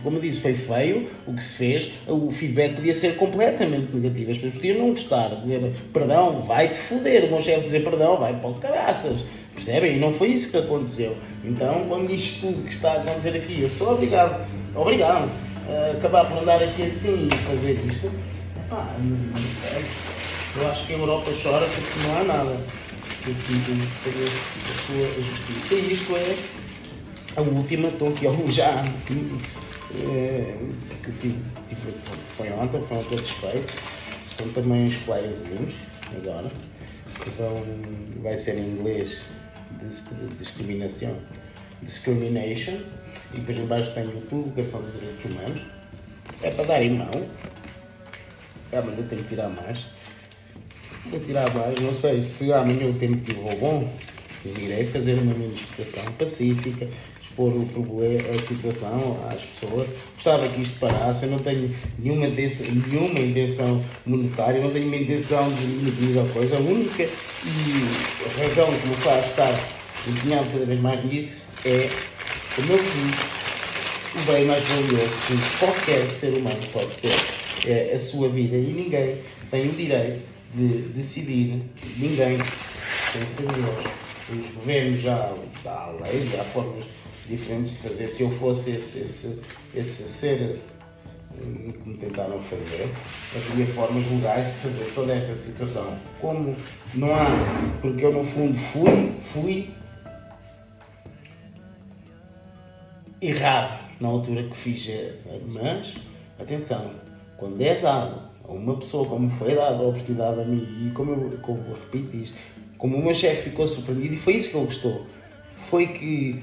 Como eu disse, foi feio o que se fez, o feedback podia ser completamente negativo. As pessoas podiam não gostar, dizer perdão, vai-te foder. O meu chefe dizer perdão, vai para o caraças. Percebem? E não foi isso que aconteceu. Então, quando isto tudo que está a acontecer aqui, eu sou obrigado a acabar por andar aqui assim e fazer isto. Pá, não sei. Eu acho que a Europa chora porque não há nada. Porque tem que fazer a sua justiça. E isto é a última, estou aqui já, porque foi ontem, foram todos feitos, são também os flyerzinhos, agora, então vai ser em inglês, discrimination, e depois em baixo tem YouTube, Declaração dos Direitos Humanos, é para dar em mão. Amanhã tenho que tirar mais. Vou tirar mais, não sei se amanhã o tempo estiver bom, irei fazer uma manifestação pacífica, expor o problema, a situação às pessoas. Gostava que isto parasse, eu não tenho nenhuma intenção monetária, não tenho uma intenção de minimizar a coisa. A única e a razão que me faz estar empenhado cada vez mais nisso é o meu filho. O bem mais valioso que qualquer ser humano pode ter é a sua vida, e ninguém tem o direito de decidir, ninguém tem que ser nós. Os governos já há leis, já há formas diferentes de fazer. Se eu fosse esse ser que me tentaram fazer, havia formas legais de fazer toda esta situação. Como não há, porque eu no fundo fui errado na altura que fiz, mas atenção, quando é dado a uma pessoa como foi dada a oportunidade a mim, e como eu repito isto, como o meu chefe ficou surpreendido, e foi isso que ele gostou, foi que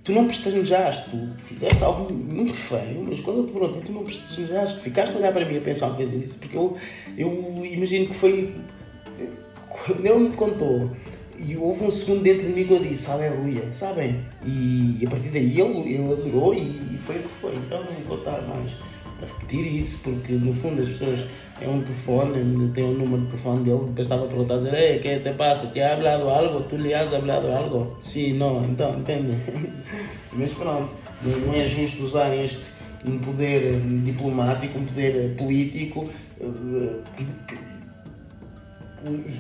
tu não pestanejaste, tu fizeste algo muito feio, mas quando eu te perguntei, tu não pestanejaste, ficaste a olhar para mim a pensar um bocadinho disso, porque eu imagino que foi, quando ele me contou, e houve um segundo dentro de mim que eu disse, aleluia, sabem? E a partir daí ele adorou e foi o que foi. Então não vou estar mais a repetir isso, porque no fundo as pessoas, é um telefone, tem o número de telefone dele, depois estava a perguntar, a dizer, ¿qué te pasa? ¿Te ha hablado algo? ¿Tú le has hablado algo? Sim, não, então, entende? Mas pronto, não é justo usarem um poder diplomático, um poder político,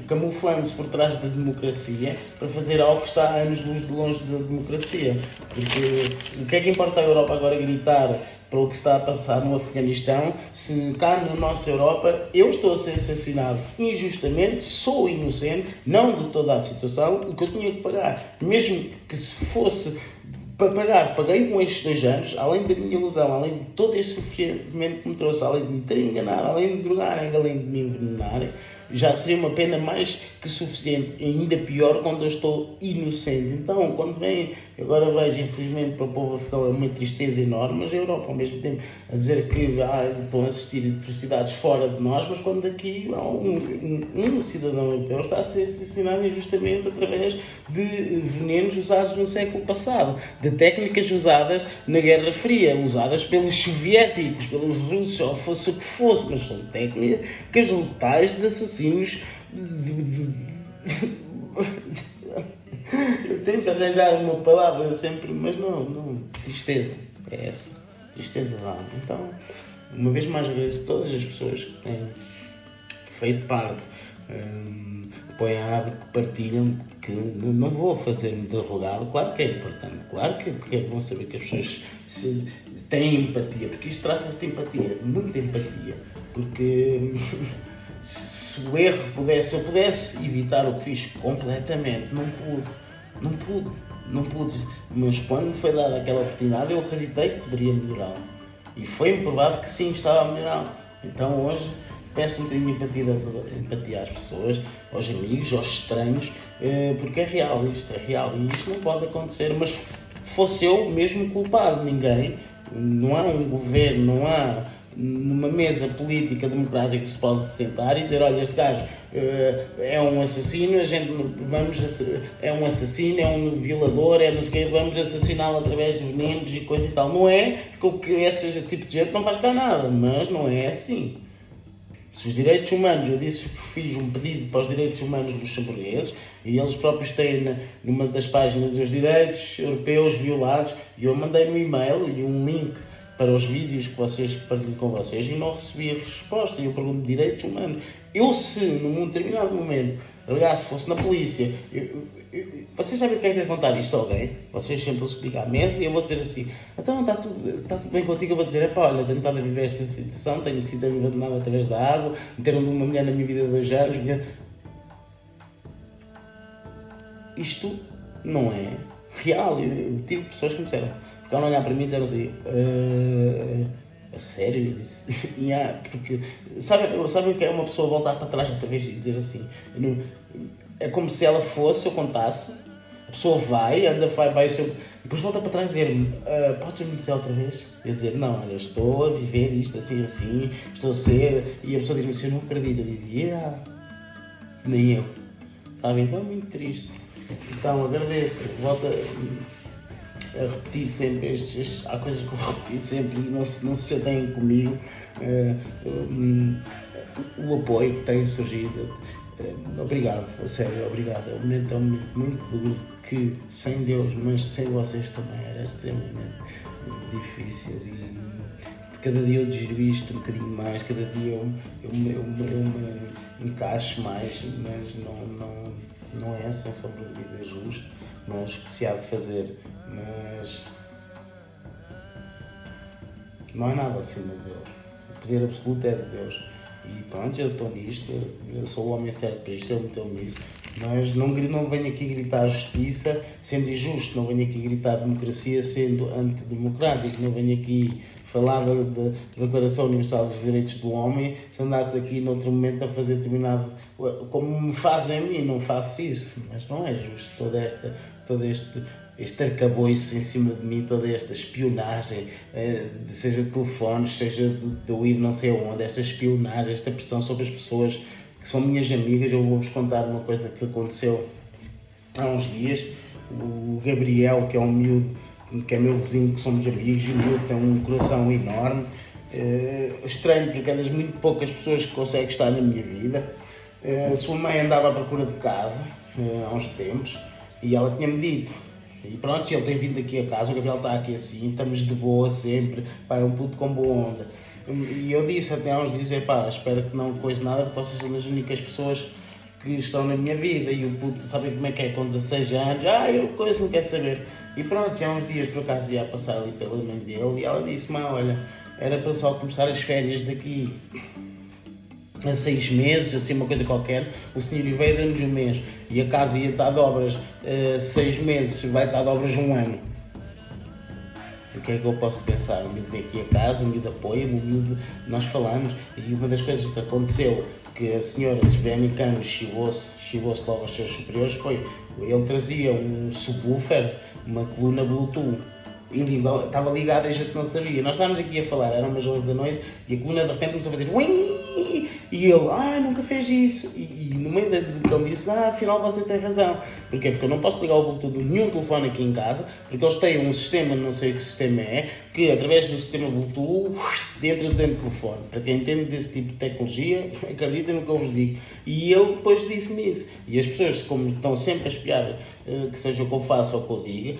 camuflando-se por trás da democracia para fazer algo que está a anos-luz de longe da democracia. Porque o que é que importa a Europa agora gritar para o que está a passar no Afeganistão, se cá na nossa Europa eu estou a ser assassinado injustamente, sou inocente, não de toda a situação, o que eu tinha que pagar, mesmo que se fosse para pagar, paguei com estes 2 anos, além da minha lesão, além de todo este sofrimento que me trouxe, além de me terem enganado, além de me drogarem, além de me envenenarem, já seria uma pena mais que suficiente, ainda pior quando eu estou inocente. Então, quando vem, agora vejo, infelizmente, para o povo afegão é uma tristeza enorme, mas a Europa, ao mesmo tempo, a dizer que estão a assistir atrocidades fora de nós, mas quando aqui há um cidadão europeu está a ser assassinado injustamente através de venenos usados no século passado, de técnicas usadas na Guerra Fria, usadas pelos soviéticos, pelos russos, ou fosse o que fosse, mas são técnicas letais de assassinos. Eu tento arranjar uma palavra sempre, mas não. Tristeza, é essa. Tristeza lá. Então, uma vez mais agradeço a todas as pessoas que têm feito parte, apoiado, que partilham, que não vou fazer-me de rogado. Claro que é importante, claro que é bom saber que as pessoas têm empatia, porque isto trata-se de empatia, muita empatia, porque se o erro se eu pudesse evitar o que fiz completamente, não pude, mas quando me foi dada aquela oportunidade eu acreditei que poderia melhorá-lo, e foi-me provado que sim, estava a melhorá-lo. Então hoje peço um bocadinho de empatia às pessoas, aos amigos, aos estranhos, porque é real e isto não pode acontecer, mas fosse eu mesmo culpado, ninguém, não há um governo, não há numa mesa política democrática que se possa sentar e dizer, olha, este gajo é um assassino, é um assassino, é um violador, é não sei o quê, vamos assassiná-lo através de venenos e coisa e tal. Não é que esse tipo de gente não faz cá nada, mas não é assim. Se os direitos humanos, eu disse que fiz um pedido para os direitos humanos dos luxemburgueses e eles próprios têm numa das páginas os direitos europeus violados, e eu mandei um e-mail e um link para os vídeos que vocês partilham com vocês e não recebi a resposta. E eu pergunto de direitos humanos. Eu, se num determinado momento, aliás, se fosse na polícia, vocês sabem quem é que vai contar isto a alguém? Vocês sempre se ligam à mesa e eu vou dizer assim, então está tudo bem contigo, eu vou dizer, olha, tenho estado a viver esta situação, tenho sido abandonado através da água, meteram uma mulher na minha vida de 2 anos, isto não é real. Eu tive pessoas que me disseram, ficaram a olhar para mim e disseram assim, a sério? Eu disse, porque sabe o que é uma pessoa voltar para trás outra vez e dizer assim, é como se ela fosse, eu contasse, a pessoa vai o seu depois volta para trás dizer-me, podes-me dizer outra vez? Eu dizer, não, olha, estou a viver isto assim, assim, estou a ser, e a pessoa diz-me assim, eu não acredito, eu digo, nem eu, sabe? Então é muito triste. Então agradeço, volto a repetir sempre há coisas que eu vou repetir sempre e não se chateiem comigo, o apoio que tem surgido. Obrigado, a sério, obrigado. É um momento muito duro que sem Deus, mas sem vocês também era extremamente difícil e cada dia eu digiro isto um bocadinho mais, cada dia eu me encaixo mais, mas não é sem sombra de dúvida justo, mas que se há de fazer, mas não há nada acima de Deus. O poder absoluto é de Deus. E pronto, eu estou nisto, eu sou o homem certo para isto, eu meteu-me nisso. Mas não venho aqui gritar justiça sendo injusto, não venho aqui gritar democracia sendo antidemocrático, não venho aqui falar da Declaração Universal dos Direitos do Homem se andasse aqui noutro momento a fazer determinado, como me fazem a mim, não faço isso, mas não é justo todo este arcabouço em cima de mim, toda esta espionagem, seja de telefones, seja de eu ir não sei onde, esta espionagem, esta pressão sobre as pessoas que são minhas amigas. Eu vou-vos contar uma coisa que aconteceu há uns dias. O Gabriel, que é um miúdo, que é meu vizinho, que somos amigos, e o miúdo tem um coração enorme, estranho, porque é das muito poucas pessoas que consegue estar na minha vida. A sua mãe andava à procura de casa há uns tempos e ela tinha-me dito. E pronto, ele tem vindo aqui a casa, o Gabriel está aqui assim, estamos de boa sempre, pá, é um puto com boa onda. E eu disse até há uns dias, espero que não coise nada, porque vocês são as únicas pessoas que estão na minha vida. E o puto, sabem como é que é com 16 anos? Eu coisa, não quer saber. E pronto, já há uns dias por acaso ia passar ali pela mãe dele e ela disse, olha, era para só começar as férias daqui a 6 meses, assim uma coisa qualquer. O senhor veio dando-nos um mês e a casa ia estar de obras 6 meses, vai estar de obras 1 ano. O que é que eu posso pensar? O miúdo vem aqui a casa, o miúdo apoia-me, o miúdo, nós falamos, e uma das coisas que aconteceu, que a senhora dos Benicanos chivou-se logo aos seus superiores, foi, ele trazia um subwoofer, uma coluna Bluetooth, e estava ligado e a gente não sabia. Nós estávamos aqui a falar, eram umas 11 da noite, e a coluna de repente começou a fazer uim, e ele, nunca fez isso. E no meio do que ele disse, afinal você tem razão. Porquê? Porque eu não posso ligar o Bluetooth de nenhum telefone aqui em casa, porque eles têm um sistema, não sei que sistema é, que através do sistema Bluetooth entra dentro do telefone. Para quem entende desse tipo de tecnologia, acreditem no que eu vos digo. E ele depois disse-me isso. E as pessoas, como estão sempre a espiar, que seja o que eu faça ou o que eu diga,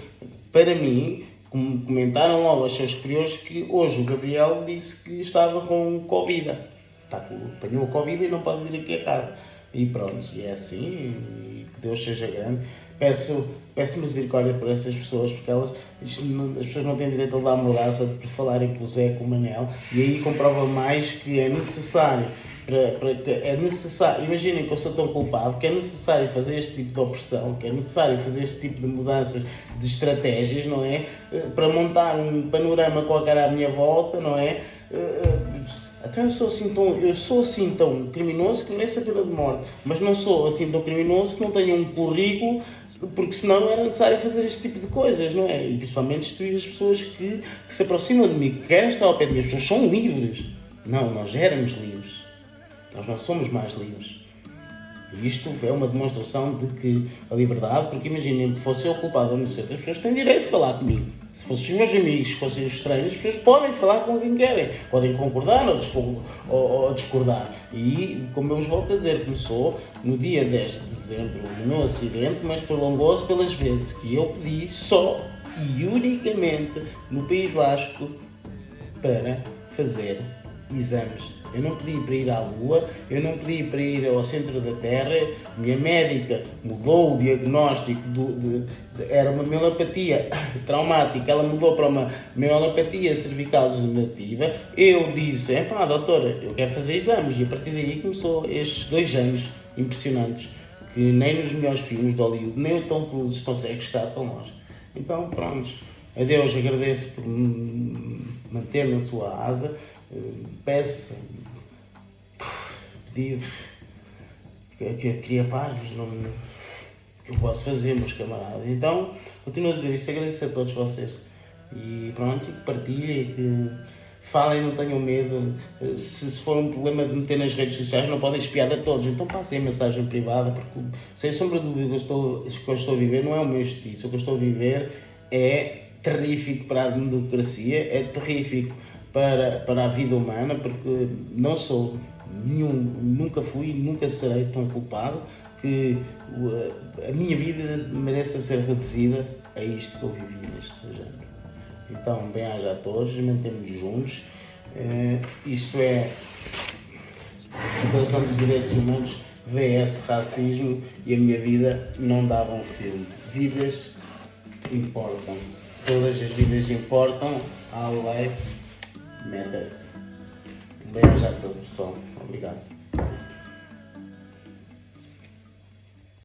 para mim, comentaram logo aos seus superiores que hoje o Gabriel disse que estava com Covid. Apanhou a Covid e não pode vir aqui a casa. E pronto, e é assim, e que Deus seja grande. Peço misericórdia por essas pessoas, porque as pessoas não têm direito a levar a mudança por falarem pelo Zé com o Manel, e aí comprova mais que é necessário. Imaginem que eu sou tão culpado que é necessário fazer este tipo de opressão, que é necessário fazer este tipo de mudanças de estratégias, não é? Para montar um panorama qualquer à minha volta, não é? Então eu sou assim tão criminoso que mereço a pena de morte, mas não sou assim tão criminoso que não tenho um currículo, porque senão não era necessário fazer este tipo de coisas, não é? E principalmente destruir as pessoas que se aproximam de mim, que querem estar ao pé de mim. As pessoas são livres. Não, nós éramos livres. Nós não somos mais livres. E isto é uma demonstração de que a liberdade, porque imaginem, se fosse eu culpado ou não sei, as pessoas têm direito de falar comigo. Se fossem os meus amigos, se fossem estranhos, as pessoas podem falar com quem querem. Podem concordar ou discordar. E, como eu vos volto a dizer, começou no dia 10 de dezembro no meu acidente, mas prolongou-se pelas vezes que eu pedi só e unicamente no País Basco para fazer exames. Eu não pedi para ir à Lua, eu não pedi para ir ao centro da Terra. Minha médica mudou o diagnóstico, era uma mielopatia traumática, ela mudou para uma mielopatia cervical degenerativa. Eu disse, doutora, eu quero fazer exames. E a partir daí começou estes 2 anos impressionantes, que nem nos melhores filmes de Hollywood, nem o Tom Cruise consegue chegar para nós. Então, pronto, a Deus agradeço por me manter na sua asa. Peço, pedi que eu queria paz, mas não que eu posso fazer, meus camaradas. Então, continuo a dizer isto, agradeço a todos vocês. E pronto, e que partilhem, que falem, não tenham medo. Se for um problema de meter nas redes sociais, não podem espiar a todos. Então passem a mensagem privada, porque sem sombra de dúvida o que eu estou a viver não é o meu justiça. O que eu estou a viver é terrífico para a democracia, é terrífico para a vida humana, porque não sou nunca fui, nunca serei tão culpado que a minha vida mereça ser reduzida a isto que eu vivi neste género. Então, bem-aja a todos, mantemos-nos juntos. Isto é a Declaração dos Direitos Humanos vs racismo, e a minha vida não dava um filme. Vidas importam. Todas as vidas importam. All lives matter. Bem-aja a todos, pessoal. Obrigado.